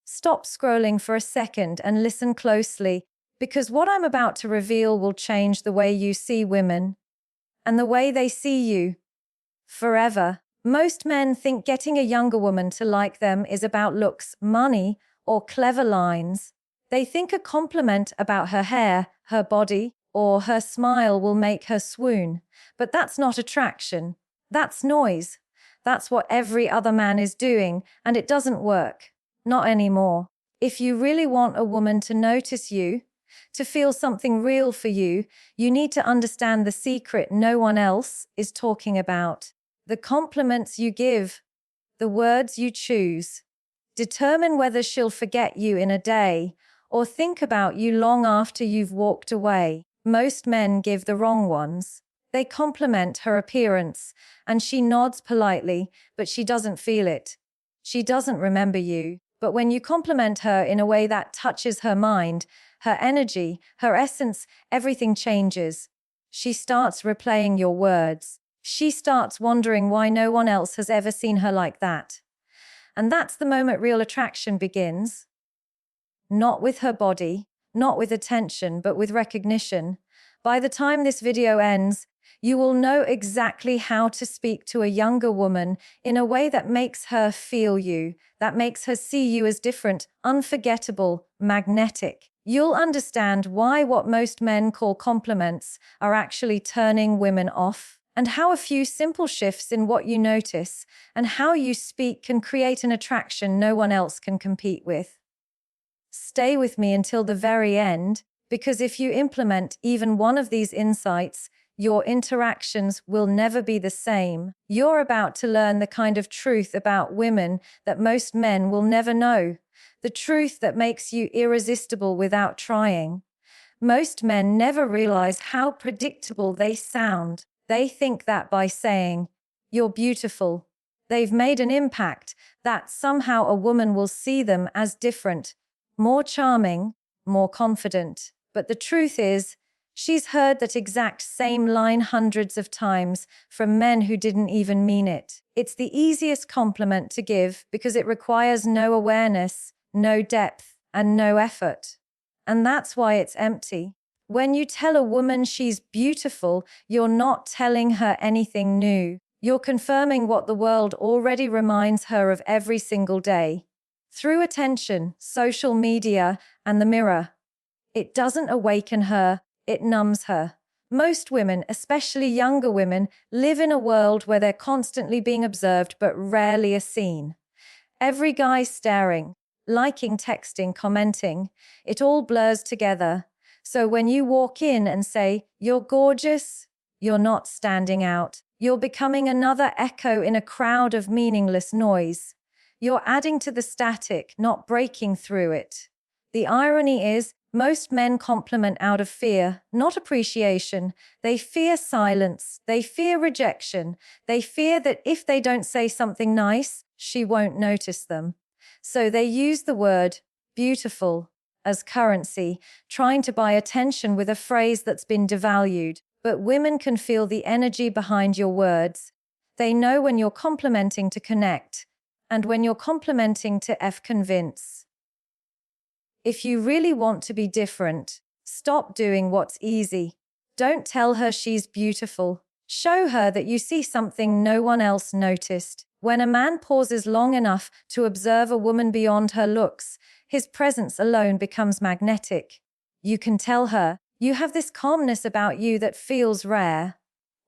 Stop scrolling for a second and listen closely, because what I'm about to reveal will change the way you see women and the way they see you. Forever. Most men think getting a younger woman to like them is about looks, money, or clever lines. They think a compliment about her hair, her body, or her smile will make her swoon. But that's not attraction. That's noise. That's what every other man is doing, and it doesn't work. Not anymore. If you really want a woman to notice you, to feel something real for you, you need to understand the secret no one else is talking about. The compliments you give, the words you choose, determine whether she'll forget you in a day or think about you long after you've walked away. Most men give the wrong ones. They compliment her appearance, and she nods politely, but she doesn't feel it. She doesn't remember you. But when you compliment her in a way that touches her mind, her energy, her essence, everything changes. She starts replaying your words. She starts wondering why no one else has ever seen her like that. And that's the moment real attraction begins. Not with her body, not with attention, but with recognition. By the time this video ends, you will know exactly how to speak to a younger woman in a way that makes her feel you, that makes her see you as different, unforgettable, magnetic. You'll understand why what most men call compliments are actually turning women off, and how a few simple shifts in what you notice and how you speak can create an attraction no one else can compete with. Stay with me until the very end, because if you implement even one of these insights, your interactions will never be the same. You're about to learn the kind of truth about women that most men will never know. The truth that makes you irresistible without trying. Most men never realize how predictable they sound. They think that by saying, "You're beautiful," they've made an impact, that somehow a woman will see them as different, more charming, more confident. But the truth is, she's heard that exact same line hundreds of times from men who didn't even mean it. It's the easiest compliment to give because it requires no awareness, no depth, and no effort. And that's why it's empty. When you tell a woman she's beautiful, you're not telling her anything new. You're confirming what the world already reminds her of every single day. Through attention, social media, and the mirror. It doesn't awaken her, it numbs her. Most women, especially younger women, live in a world where they're constantly being observed but rarely are seen. Every guy staring, liking, texting, commenting, it all blurs together. So when you walk in and say, "You're gorgeous," you're not standing out. You're becoming another echo in a crowd of meaningless noise. You're adding to the static, not breaking through it. The irony is, most men compliment out of fear, not appreciation. They fear silence. They fear rejection. They fear that if they don't say something nice, she won't notice them. So they use the word beautiful as currency, trying to buy attention with a phrase that's been devalued. But women can feel the energy behind your words. They know when you're complimenting to connect, and when you're complimenting to convince. If you really want to be different, stop doing what's easy. Don't tell her she's beautiful. Show her that you see something no one else noticed. When a man pauses long enough to observe a woman beyond her looks, his presence alone becomes magnetic. You can tell her, "You have this calmness about you that feels rare."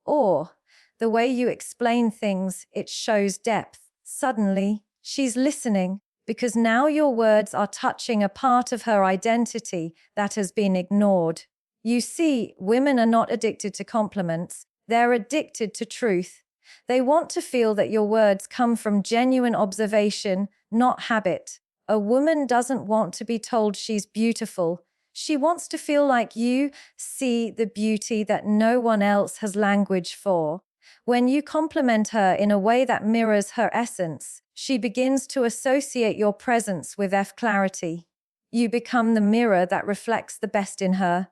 Or, "The way you explain things, it shows depth." Suddenly, she's listening, because now your words are touching a part of her identity that has been ignored. You see, women are not addicted to compliments. They're addicted to truth. They want to feel that your words come from genuine observation, not habit. A woman doesn't want to be told she's beautiful. She wants to feel like you see the beauty that no one else has language for. When you compliment her in a way that mirrors her essence, she begins to associate your presence with clarity. You become the mirror that reflects the best in her.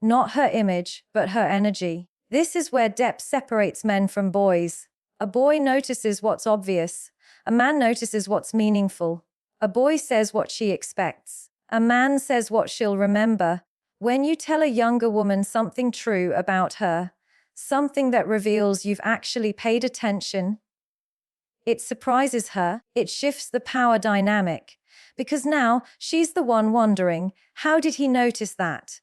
Not her image, but her energy. This is where depth separates men from boys. A boy notices what's obvious. A man notices what's meaningful. A boy says what she expects. A man says what she'll remember. When you tell a younger woman something true about her, something that reveals you've actually paid attention, it surprises her, it shifts the power dynamic, because now she's the one wondering, how did he notice that?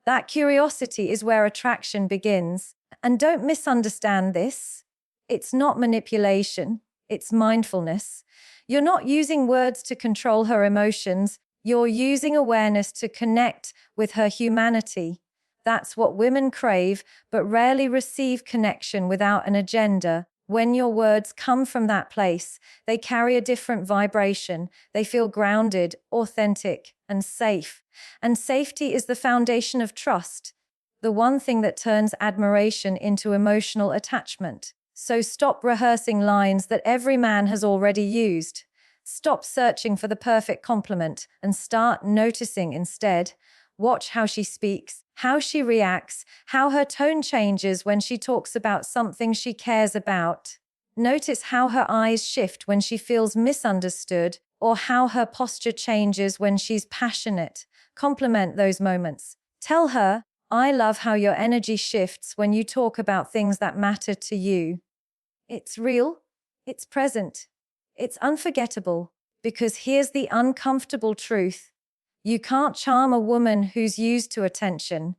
That curiosity is where attraction begins. And don't misunderstand this. It's not manipulation, it's mindfulness. You're not using words to control her emotions, you're using awareness to connect with her humanity. That's what women crave, but rarely receive connection without an agenda. When your words come from that place, they carry a different vibration. They feel grounded, authentic, and safe. And safety is the foundation of trust, the one thing that turns admiration into emotional attachment. So stop rehearsing lines that every man has already used. Stop searching for the perfect compliment and start noticing instead. Watch how she speaks, how she reacts, how her tone changes when she talks about something she cares about. Notice how her eyes shift when she feels misunderstood, or how her posture changes when she's passionate. Compliment those moments. Tell her, I love how your energy shifts when you talk about things that matter to you. It's real, it's present, it's unforgettable, because here's the uncomfortable truth. You can't charm a woman who's used to attention.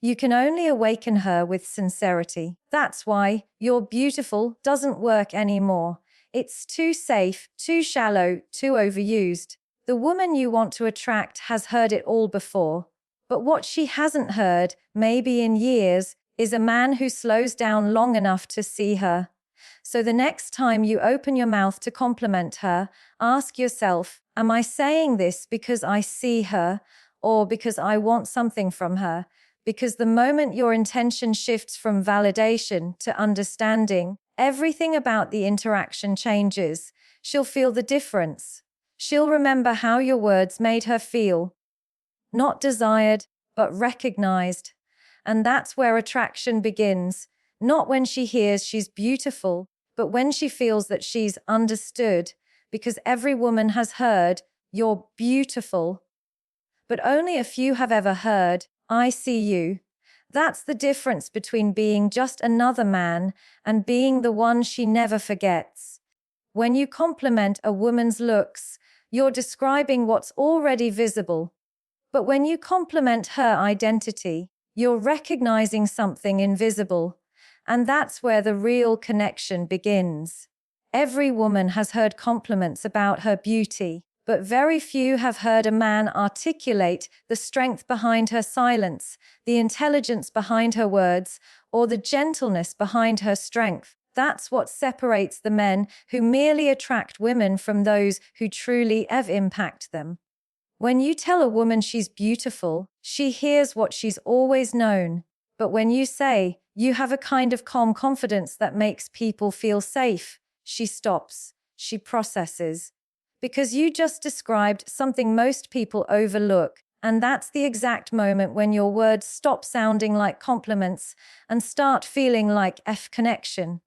You can only awaken her with sincerity. That's why "you're beautiful" doesn't work anymore. It's too safe, too shallow, too overused. The woman you want to attract has heard it all before. But what she hasn't heard, maybe in years, is a man who slows down long enough to see her. So the next time you open your mouth to compliment her, ask yourself, am I saying this because I see her, or because I want something from her? Because the moment your intention shifts from validation to understanding, everything about the interaction changes. She'll feel the difference. She'll remember how your words made her feel. Not desired, but recognized. And that's where attraction begins. Not when she hears she's beautiful, but when she feels that she's understood. Because every woman has heard, "You're beautiful." But only a few have ever heard, "I see you." That's the difference between being just another man and being the one she never forgets. When you compliment a woman's looks, you're describing what's already visible. But when you compliment her identity, you're recognizing something invisible. And that's where the real connection begins. Every woman has heard compliments about her beauty, but very few have heard a man articulate the strength behind her silence, the intelligence behind her words, or the gentleness behind her strength. That's what separates the men who merely attract women from those who truly impact them. When you tell a woman she's beautiful, she hears what she's always known. But when you say, "You have a kind of calm confidence that makes people feel safe," she stops, she processes. Because you just described something most people overlook, and that's the exact moment when your words stop sounding like compliments and start feeling like connection.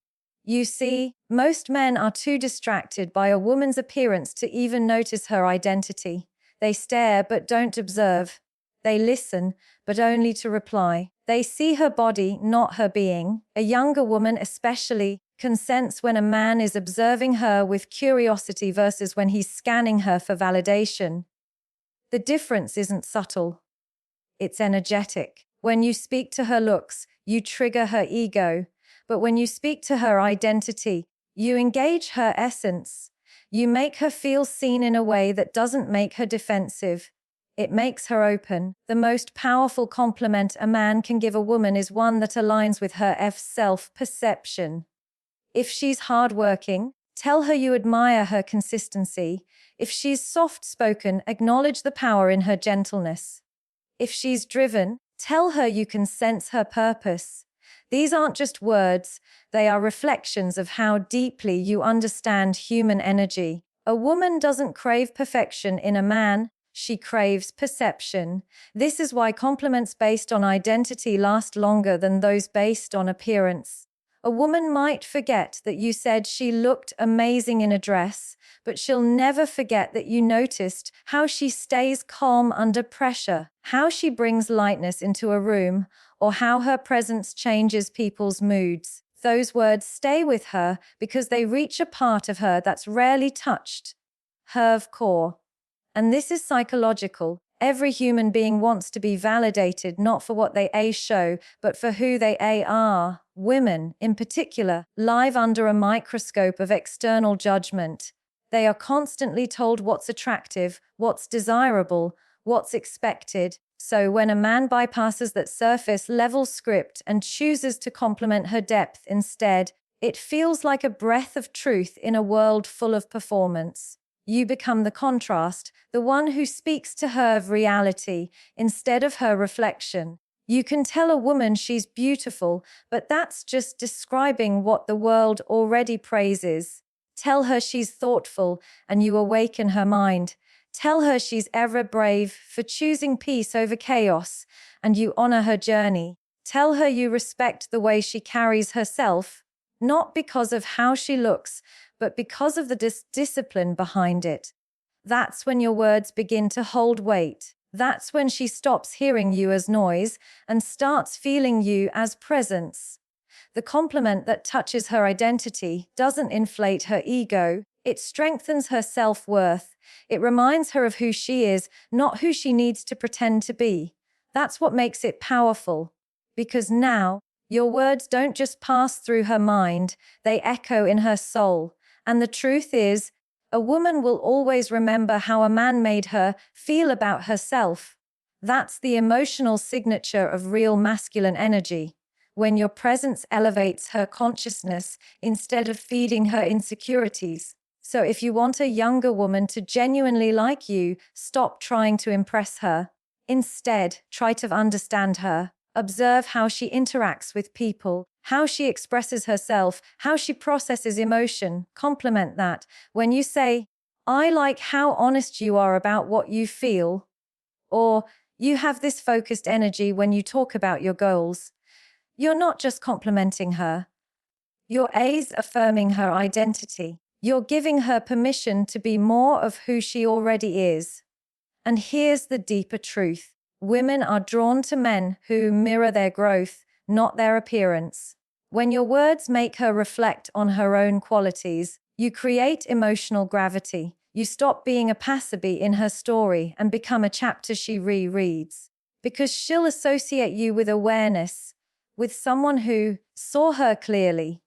You see, most men are too distracted by a woman's appearance to even notice her identity. They stare but don't observe. They listen, but only to reply. They see her body, not her being. A younger woman especially can sense when a man is observing her with curiosity versus when he's scanning her for validation. The difference isn't subtle. It's energetic. When you speak to her looks, you trigger her ego. But when you speak to her identity, you engage her essence. You make her feel seen in a way that doesn't make her defensive. It makes her open. The most powerful compliment a man can give a woman is one that aligns with her self-perception. If she's hardworking, tell her you admire her consistency. If she's soft-spoken, acknowledge the power in her gentleness. If she's driven, tell her you can sense her purpose. These aren't just words, they are reflections of how deeply you understand human energy. A woman doesn't crave perfection in a man, she craves perception. This is why compliments based on identity last longer than those based on appearance. A woman might forget that you said she looked amazing in a dress, but she'll never forget that you noticed how she stays calm under pressure, how she brings lightness into a room, or how her presence changes people's moods. Those words stay with her because they reach a part of her that's rarely touched, her core. And this is psychological. Every human being wants to be validated not for what they show, but for who they are. Women, in particular, live under a microscope of external judgment. They are constantly told what's attractive, what's desirable, what's expected. So when a man bypasses that surface level script and chooses to compliment her depth instead, it feels like a breath of truth in a world full of performance. You become the contrast, the one who speaks to her of reality instead of her reflection. You can tell a woman she's beautiful, but that's just describing what the world already praises. Tell her she's thoughtful, and you awaken her mind. Tell her she's ever brave for choosing peace over chaos, and you honor her journey. Tell her you respect the way she carries herself, not because of how she looks, but because of the discipline behind it. That's when your words begin to hold weight. That's when she stops hearing you as noise and starts feeling you as presence. The compliment that touches her identity doesn't inflate her ego. It strengthens her self-worth. It reminds her of who she is, not who she needs to pretend to be. That's what makes it powerful. Because now, your words don't just pass through her mind, they echo in her soul. And the truth is, a woman will always remember how a man made her feel about herself. That's the emotional signature of real masculine energy. When your presence elevates her consciousness instead of feeding her insecurities. So if you want a younger woman to genuinely like you, stop trying to impress her. Instead, try to understand her. Observe how she interacts with people, how she expresses herself, how she processes emotion. Compliment that. When you say, "I like how honest you are about what you feel," or "you have this focused energy when you talk about your goals," you're not just complimenting her. You're affirming her identity. You're giving her permission to be more of who she already is. And here's the deeper truth. Women are drawn to men who mirror their growth, not their appearance. When your words make her reflect on her own qualities, you create emotional gravity. You stop being a passerby in her story and become a chapter she rereads. Because she'll associate you with awareness, with someone who saw her clearly.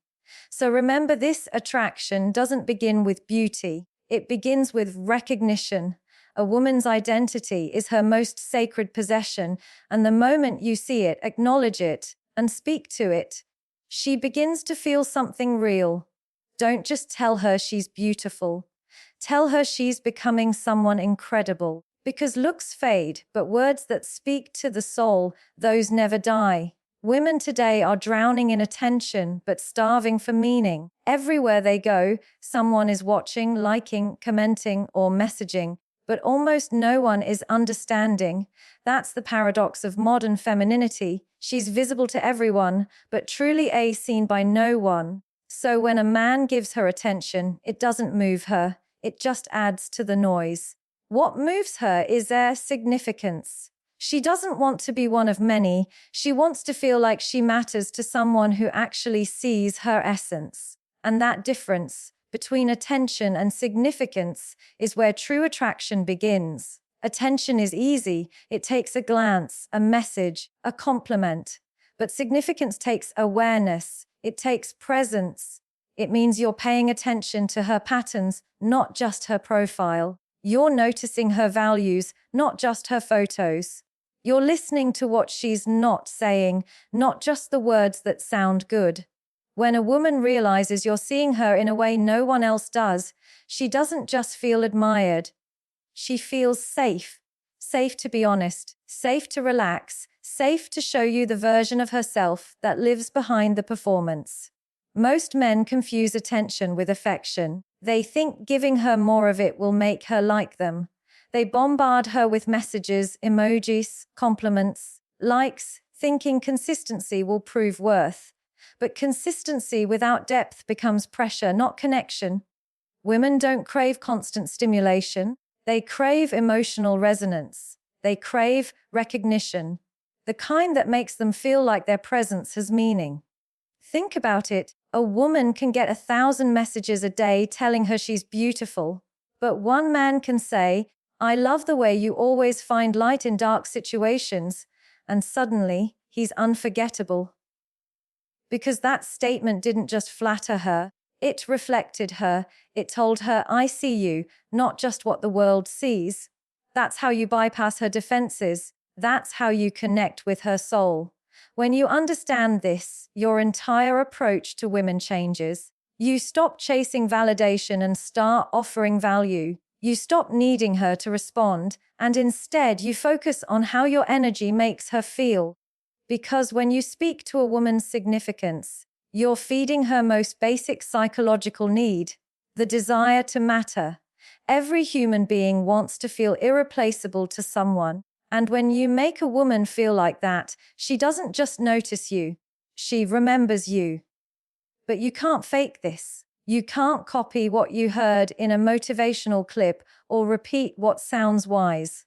So remember, this attraction doesn't begin with beauty. It begins with recognition. A woman's identity is her most sacred possession, and the moment you see it, acknowledge it, and speak to it, she begins to feel something real. Don't just tell her she's beautiful. Tell her she's becoming someone incredible. Because looks fade, but words that speak to the soul, those never die. Women today are drowning in attention, but starving for meaning. Everywhere they go, someone is watching, liking, commenting, or messaging, but almost no one is understanding. That's the paradox of modern femininity. She's visible to everyone, but truly seen by no one. So when a man gives her attention, it doesn't move her. It just adds to the noise. What moves her is their significance. She doesn't want to be one of many. She wants to feel like she matters to someone who actually sees her essence. And that difference between attention and significance is where true attraction begins. Attention is easy. It takes a glance, a message, a compliment. But significance takes awareness. It takes presence. It means you're paying attention to her patterns, not just her profile. You're noticing her values, not just her photos. You're listening to what she's not saying, not just the words that sound good. When a woman realizes you're seeing her in a way no one else does, she doesn't just feel admired. She feels safe. Safe to be honest, safe to relax, safe to show you the version of herself that lives behind the performance. Most men confuse attention with affection. They think giving her more of it will make her like them. They bombard her with messages, emojis, compliments, likes, thinking consistency will prove worth. But consistency without depth becomes pressure, not connection. Women don't crave constant stimulation. They crave emotional resonance. They crave recognition, the kind that makes them feel like their presence has meaning. Think about it. A woman can get 1,000 messages a day telling her she's beautiful, but one man can say, "I love the way you always find light in dark situations," and suddenly he's unforgettable. Because that statement didn't just flatter her, it reflected her. It told her, "I see you, not just what the world sees." That's how you bypass her defenses. That's how you connect with her soul. When you understand this, your entire approach to women changes. You stop chasing validation and start offering value. You stop needing her to respond, and instead you focus on how your energy makes her feel. Because when you speak to a woman's significance, you're feeding her most basic psychological need, the desire to matter. Every human being wants to feel irreplaceable to someone. And when you make a woman feel like that, she doesn't just notice you, she remembers you. But you can't fake this. You can't copy what you heard in a motivational clip or repeat what sounds wise.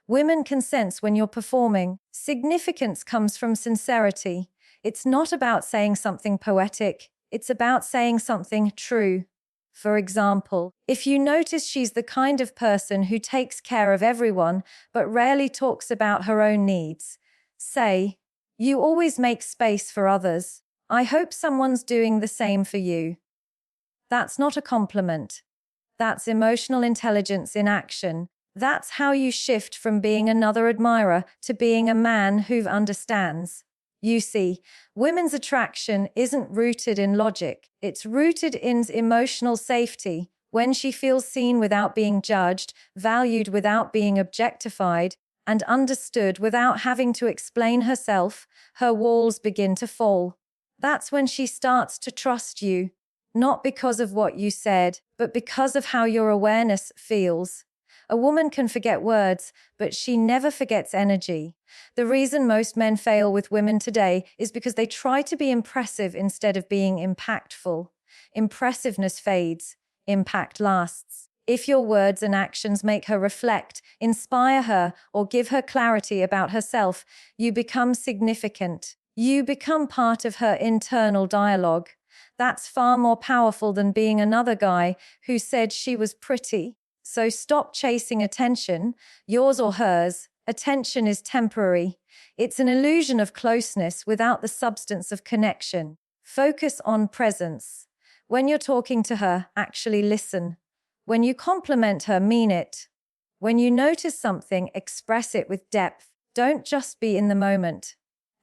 Women can sense when you're performing. Significance comes from sincerity. It's not about saying something poetic. It's about saying something true. For example, if you notice she's the kind of person who takes care of everyone but rarely talks about her own needs, say, "You always make space for others. I hope someone's doing the same for you." That's not a compliment. That's emotional intelligence in action. That's how you shift from being another admirer to being a man who understands. You see, women's attraction isn't rooted in logic. It's rooted in emotional safety. When she feels seen without being judged, valued without being objectified, and understood without having to explain herself, her walls begin to fall. That's when she starts to trust you, not because of what you said, but because of how your awareness feels. A woman can forget words, but she never forgets energy. The reason most men fail with women today is because they try to be impressive instead of being impactful. Impressiveness fades, impact lasts. If your words and actions make her reflect, inspire her, or give her clarity about herself, you become significant. You become part of her internal dialogue. That's far more powerful than being another guy who said she was pretty. So stop chasing attention, yours or hers. Attention is temporary. It's an illusion of closeness without the substance of connection. Focus on presence. When you're talking to her, actually listen. When you compliment her, mean it. When you notice something, express it with depth. Don't just be in the moment.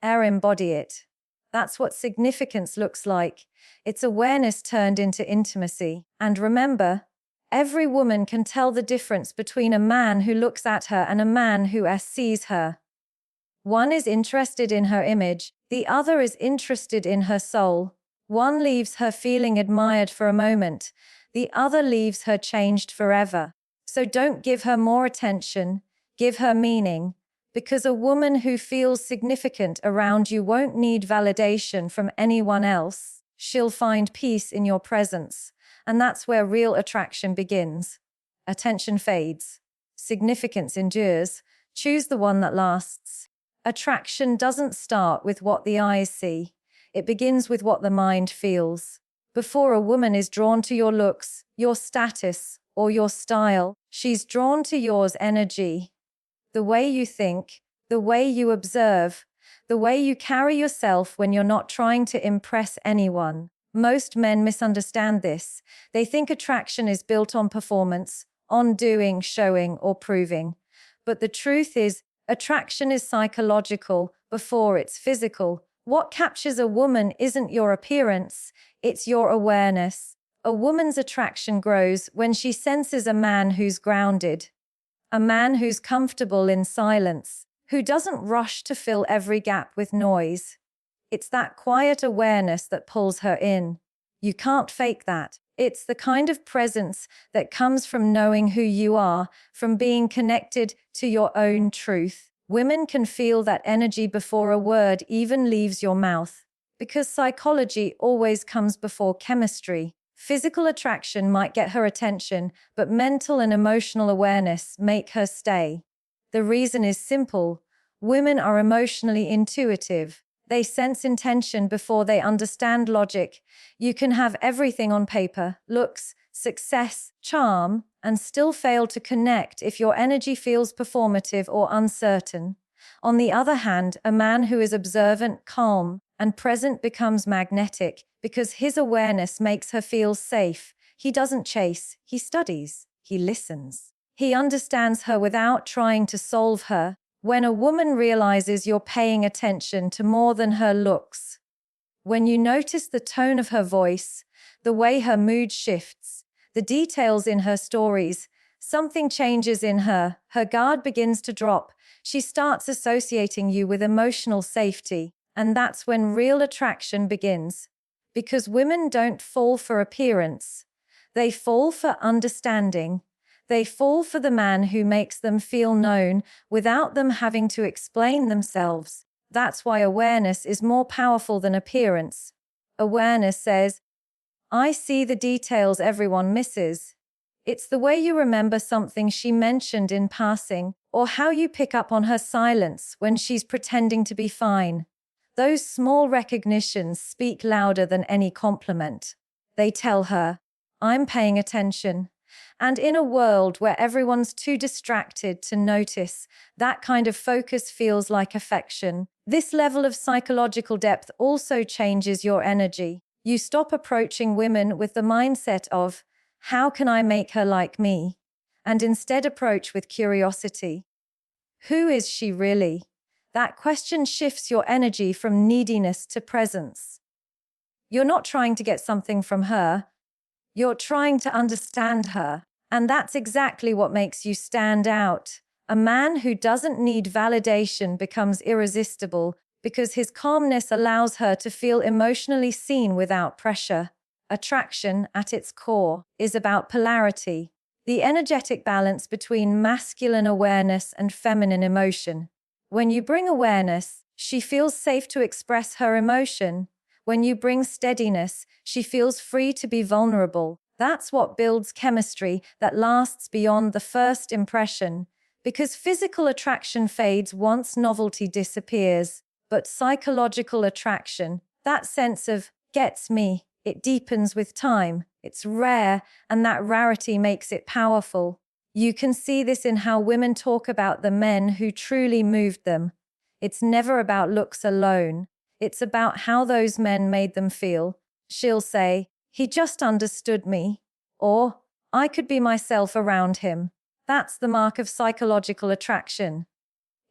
Embody it. That's what significance looks like. It's awareness turned into intimacy. And remember, every woman can tell the difference between a man who looks at her and a man who sees her. One is interested in her image, the other is interested in her soul. One leaves her feeling admired for a moment, the other leaves her changed forever. So don't give her more attention, give her meaning, because a woman who feels significant around you won't need validation from anyone else. She'll find peace in your presence. And that's where real attraction begins. Attention fades. Significance endures. Choose the one that lasts. Attraction doesn't start with what the eyes see. It begins with what the mind feels. Before a woman is drawn to your looks, your status, or your style, she's drawn to yours energy. The way you think, the way you observe, the way you carry yourself when you're not trying to impress anyone. Most men misunderstand this. They think attraction is built on performance, on doing, showing, or proving. But the truth is, attraction is psychological before it's physical. What captures a woman isn't your appearance, it's your awareness. A woman's attraction grows when she senses a man who's grounded, a man who's comfortable in silence, who doesn't rush to fill every gap with noise. It's that quiet awareness that pulls her in. You can't fake that. It's the kind of presence that comes from knowing who you are, from being connected to your own truth. Women can feel that energy before a word even leaves your mouth, because psychology always comes before chemistry. Physical attraction might get her attention, but mental and emotional awareness make her stay. The reason is simple. Women are emotionally intuitive. They sense intention before they understand logic. You can have everything on paper, looks, success, charm, and still fail to connect if your energy feels performative or uncertain. On the other hand, a man who is observant, calm, and present becomes magnetic because his awareness makes her feel safe. He doesn't chase, he studies, he listens. He understands her without trying to solve her. When a woman realizes you're paying attention to more than her looks, when you notice the tone of her voice, the way her mood shifts, the details in her stories, something changes in her, her guard begins to drop. She starts associating you with emotional safety, and that's when real attraction begins. Because women don't fall for appearance, they fall for understanding. They fall for the man who makes them feel known without them having to explain themselves. That's why awareness is more powerful than appearance. Awareness says, I see the details everyone misses. It's the way you remember something she mentioned in passing, or how you pick up on her silence when she's pretending to be fine. Those small recognitions speak louder than any compliment. They tell her, I'm paying attention. And in a world where everyone's too distracted to notice, that kind of focus feels like affection. This level of psychological depth also changes your energy. You stop approaching women with the mindset of, how can I make her like me? And instead approach with curiosity. Who is she really? That question shifts your energy from neediness to presence. You're not trying to get something from her. You're trying to understand her. And that's exactly what makes you stand out. A man who doesn't need validation becomes irresistible because his calmness allows her to feel emotionally seen without pressure. Attraction, at its core, is about polarity, the energetic balance between masculine awareness and feminine emotion. When you bring awareness, she feels safe to express her emotion. When you bring steadiness, she feels free to be vulnerable. That's what builds chemistry that lasts beyond the first impression. Because physical attraction fades once novelty disappears. But psychological attraction, that sense of, gets me, it deepens with time. It's rare, and that rarity makes it powerful. You can see this in how women talk about the men who truly moved them. It's never about looks alone. It's about how those men made them feel. She'll say, he just understood me. Or, I could be myself around him. That's the mark of psychological attraction.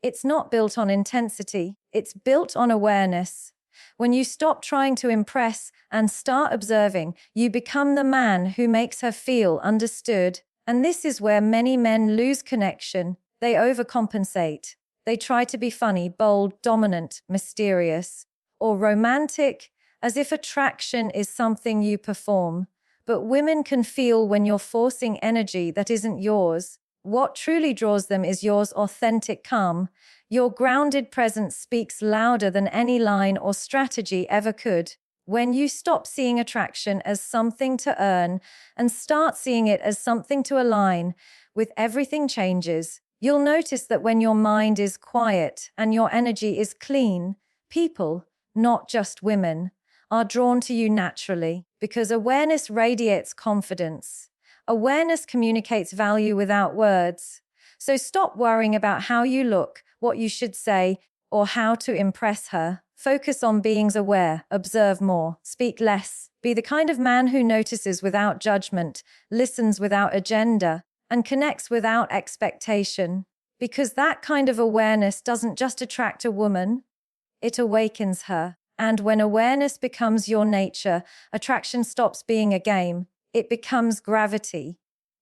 It's not built on intensity, it's built on awareness. When you stop trying to impress and start observing, you become the man who makes her feel understood. And this is where many men lose connection. They overcompensate. They try to be funny, bold, dominant, mysterious, or romantic, as if attraction is something you perform. But women can feel when you're forcing energy that isn't yours. What truly draws them is yours authentic calm. Your grounded presence speaks louder than any line or strategy ever could. When you stop seeing attraction as something to earn and start seeing it as something to align with, everything changes. You'll notice that when your mind is quiet and your energy is clean, people, not just women, are drawn to you naturally because awareness radiates confidence. Awareness communicates value without words. So stop worrying about how you look, what you should say, or how to impress her. Focus on being aware, observe more, speak less. Be the kind of man who notices without judgment, listens without agenda, and connects without expectation. Because that kind of awareness doesn't just attract a woman, it awakens her. And when awareness becomes your nature, attraction stops being a game. It becomes gravity.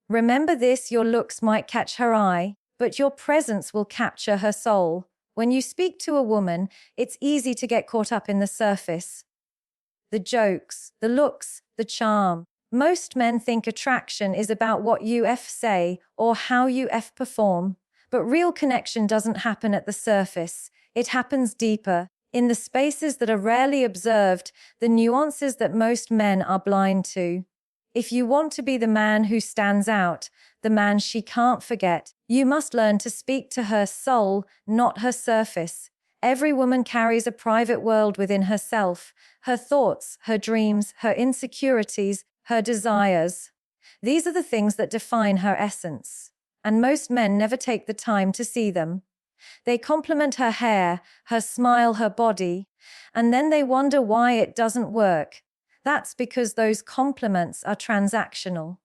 Remember this, your looks might catch her eye, but your presence will capture her soul. When you speak to a woman, it's easy to get caught up in the surface. The jokes, the looks, the charm. Most men think attraction is about what you say or how you perform. But real connection doesn't happen at the surface. It happens deeper. in the spaces that are rarely observed, the nuances that most men are blind to. If you want to be the man who stands out, the man she can't forget, you must learn to speak to her soul, not her surface. Every woman carries a private world within herself, her thoughts, her dreams, her insecurities, her desires. These are the things that define her essence. And most men never take the time to see them. They compliment her hair, her smile, her body, and then they wonder why it doesn't work. That's because those compliments are transactional.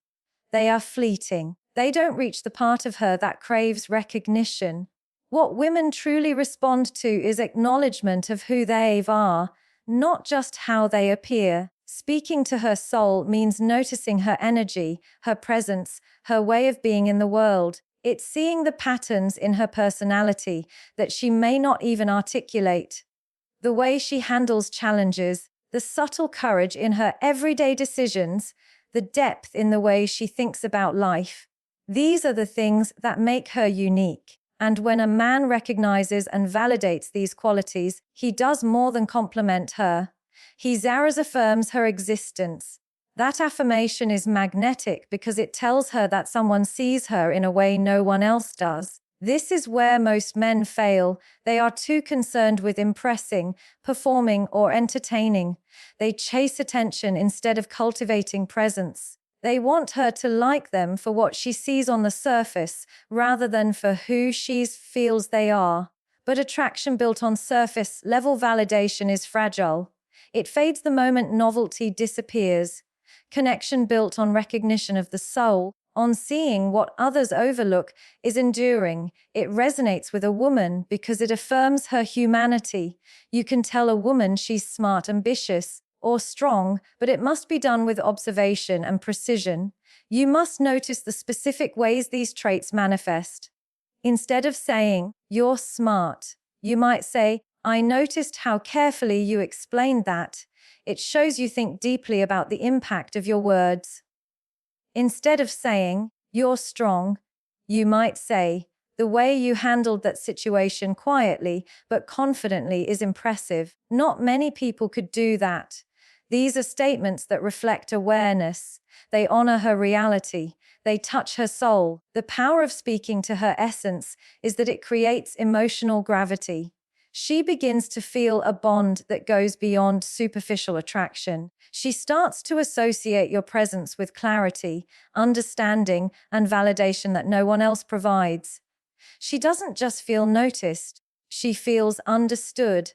They are fleeting. They don't reach the part of her that craves recognition. What women truly respond to is acknowledgement of who they are, not just how they appear. Speaking to her soul means noticing her energy, her presence, her way of being in the world. It's seeing the patterns in her personality that she may not even articulate. The way she handles challenges, the subtle courage in her everyday decisions, the depth in the way she thinks about life. These are the things that make her unique. And when a man recognizes and validates these qualities, he does more than compliment her. He affirms her existence. That affirmation is magnetic because it tells her that someone sees her in a way no one else does. This is where most men fail. They are too concerned with impressing, performing, or entertaining. They chase attention instead of cultivating presence. They want her to like them for what she sees on the surface, rather than for who she feels they are. But attraction built on surface-level validation is fragile. It fades the moment novelty disappears. Connection built on recognition of the soul, on seeing what others overlook, is enduring. It resonates with a woman because it affirms her humanity. You can tell a woman she's smart, ambitious, or strong, but it must be done with observation and precision. You must notice the specific ways these traits manifest. Instead of saying, "You're smart," you might say, "I noticed how carefully you explained that." It shows you think deeply about the impact of your words. Instead of saying, "You're strong," you might say, "The way you handled that situation quietly but confidently is impressive. Not many people could do that." These are statements that reflect awareness. They honor her reality. They touch her soul. The power of speaking to her essence is that it creates emotional gravity. She begins to feel a bond that goes beyond superficial attraction. She starts to associate your presence with clarity, understanding, and validation that no one else provides. She doesn't just feel noticed, she feels understood.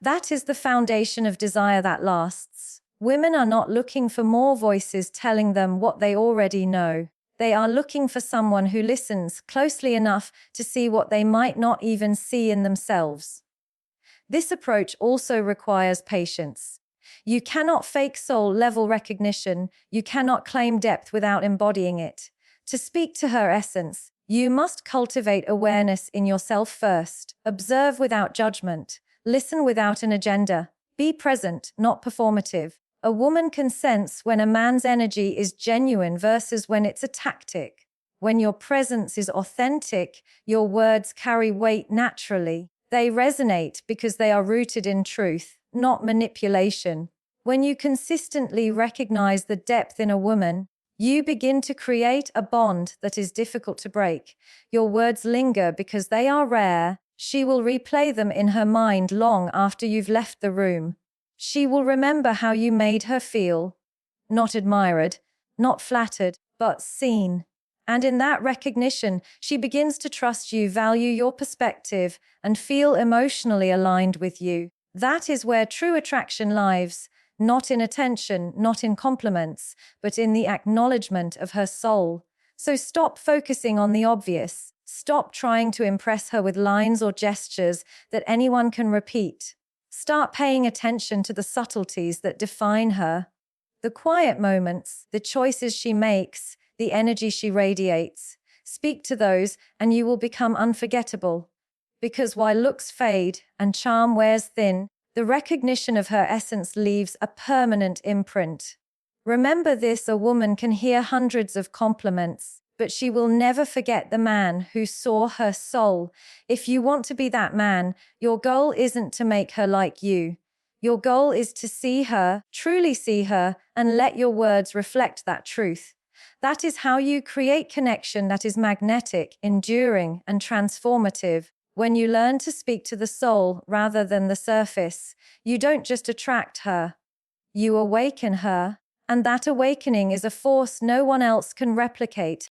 That is the foundation of desire that lasts. Women are not looking for more voices telling them what they already know. They are looking for someone who listens closely enough to see what they might not even see in themselves. This approach also requires patience. You cannot fake soul-level recognition. You cannot claim depth without embodying it. To speak to her essence, you must cultivate awareness in yourself first. Observe without judgment. Listen without an agenda. Be present, not performative. A woman can sense when a man's energy is genuine versus when it's a tactic. When your presence is authentic, your words carry weight naturally. They resonate because they are rooted in truth, not manipulation. When you consistently recognize the depth in a woman, you begin to create a bond that is difficult to break. Your words linger because they are rare. She will replay them in her mind long after you've left the room. She will remember how you made her feel. Not admired, not flattered, but seen. And in that recognition, she begins to trust you, value your perspective, and feel emotionally aligned with you. That is where true attraction lies, not in attention, not in compliments, but in the acknowledgement of her soul. So stop focusing on the obvious. Stop trying to impress her with lines or gestures that anyone can repeat. Start paying attention to the subtleties that define her. The quiet moments, the choices she makes, the energy she radiates. Speak to those and you will become unforgettable. Because while looks fade and charm wears thin, the recognition of her essence leaves a permanent imprint. Remember this: a woman can hear hundreds of compliments, but she will never forget the man who saw her soul. If you want to be that man, your goal isn't to make her like you. Your goal is to see her, truly see her, and let your words reflect that truth. That is how you create connection that is magnetic, enduring, and transformative. When you learn to speak to the soul rather than the surface, you don't just attract her, you awaken her. And that awakening is a force no one else can replicate.